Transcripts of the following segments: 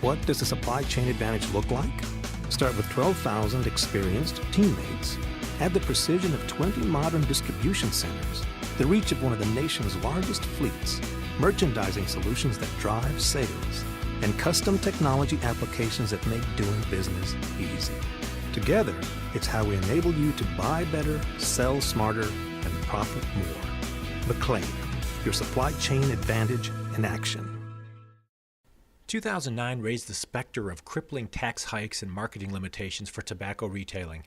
What does the supply chain advantage look like? Start with 12,000 experienced teammates. Add the precision of 20 modern distribution centers, the reach of one of the nation's largest fleets, merchandising solutions that drive sales, and custom technology applications that make doing business easy. Together, it's how we enable you to buy better, sell smarter, and profit more. McLean, your supply chain advantage in action. 2009 raised the specter of crippling tax hikes and marketing limitations for tobacco retailing.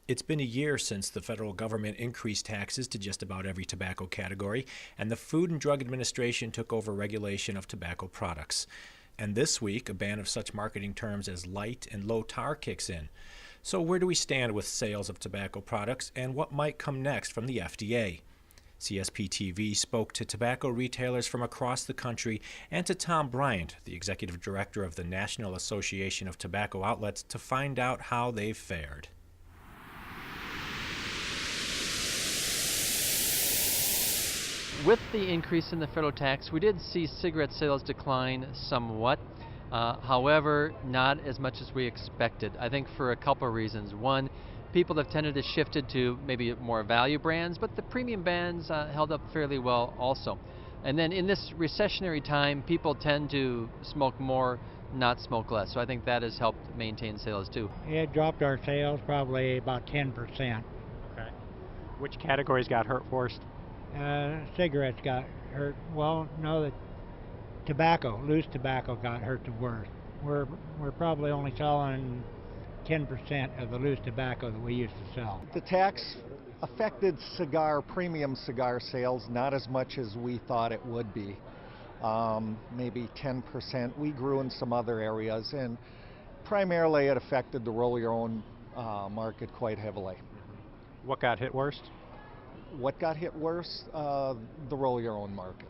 It's been a year since the federal government increased taxes to just about every tobacco category, and the Food and Drug Administration took over regulation of tobacco products. And this week, a ban of such marketing terms as light and low tar kicks in. So where do we stand with sales of tobacco products, and what might come next from the FDA? CSP-TV spoke to tobacco retailers from across the country and to Tom Bryant, the executive director of the National Association of Tobacco Outlets, to find out how they've fared. With the increase in the federal tax, we did see cigarette sales decline somewhat. However, not as much as we expected. I think for a couple of reasons. One, people have tended to shifted to maybe more value brands, but the premium brands held up fairly well also. And then in this recessionary time, people tend to smoke more, not smoke less. So I think that has helped maintain sales too. It dropped our sales probably about 10%. Okay. Which categories got hurt first? Cigarettes got hurt. Well, no, the tobacco, loose tobacco got hurt the worst. We're probably only selling 10% of the loose tobacco that we used to sell. The tax affected premium cigar sales not as much as we thought it would be. Maybe 10%. We grew in some other areas, and primarily it affected the roll-your-own market quite heavily. What got hit worst? What got hit worse? The roll-your-own market.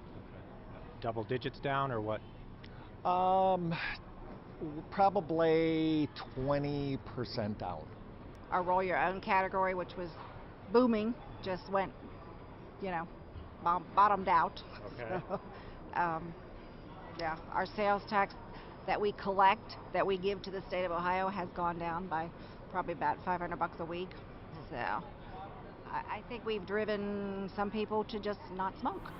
Double digits down or what? Probably 20% down. Our roll your own category, which was booming, just went, bottomed out. Okay. So, yeah, our sales tax that we collect, that we give to the state of Ohio, has gone down by probably about $500 a week. So I think we've driven some people to just not smoke.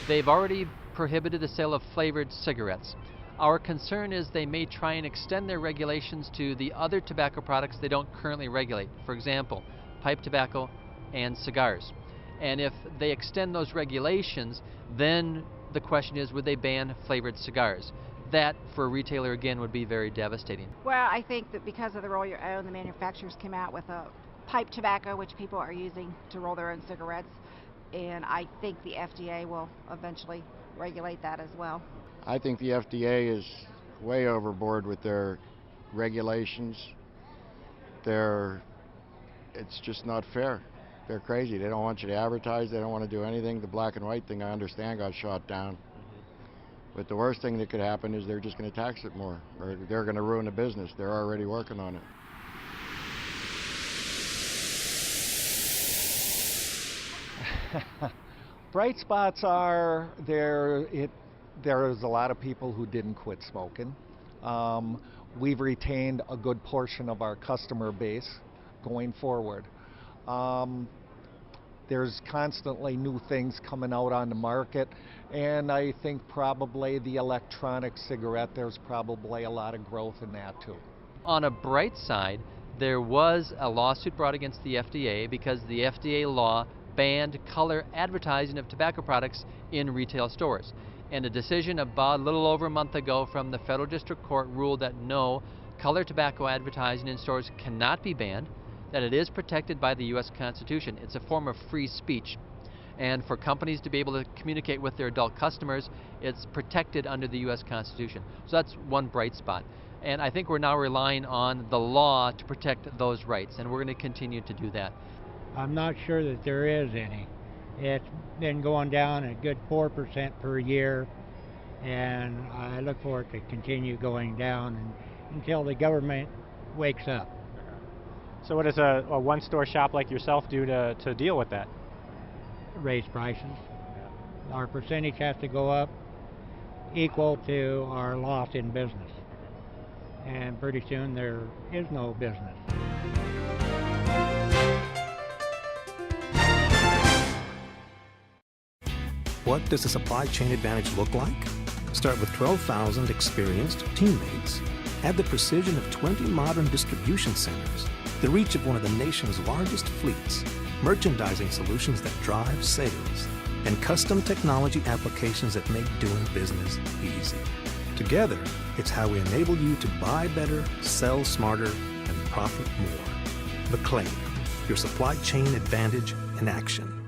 They've already prohibited the sale of flavored cigarettes. Our concern is they may try and extend their regulations to the other tobacco products they don't currently regulate. For example, pipe tobacco and cigars. And if they extend those regulations, then the question is, would they ban flavored cigars? That, for a retailer, again, would be very devastating. Well, I think that because of the roll your own, the manufacturers came out with a pipe tobacco, which people are using to roll their own cigarettes. And I think the FDA will eventually regulate that as well. I think the FDA is way overboard with their regulations. It's just not fair. They're crazy. They don't want you to advertise. They don't want to do anything. The black and white thing, I understand, got shot down. But the worst thing that could happen is they're just going to tax it more, or they're going to ruin the business. They're already working on it. Bright spots are there's a lot of people who didn't quit smoking. We've retained a good portion of our customer base going forward. There's constantly new things coming out on the market, and I think probably the electronic cigarette, there's probably a lot of growth in that too. On a bright side, there was a lawsuit brought against the FDA because the FDA law banned color advertising of tobacco products in retail stores. And a decision about a little over a month ago from the Federal District Court ruled that no, color tobacco advertising in stores cannot be banned, that it is protected by the U.S. Constitution. It's a form of free speech. And for companies to be able to communicate with their adult customers, it's protected under the U.S. Constitution. So that's one bright spot. And I think we're now relying on the law to protect those rights, and we're going to continue to do that. I'm not sure that there is any. It's been going down a good 4% per year, and I look for it to continue going down until the government wakes up. So what does a one-store shop like yourself do to deal with that? Raise prices. Our percentage has to go up equal to our loss in business. And pretty soon there is no business. What does the supply chain advantage look like? Start with 12,000 experienced teammates. Add the precision of 20 modern distribution centers, the reach of one of the nation's largest fleets, merchandising solutions that drive sales, and custom technology applications that make doing business easy. Together, it's how we enable you to buy better, sell smarter, and profit more. McLean, your supply chain advantage in action.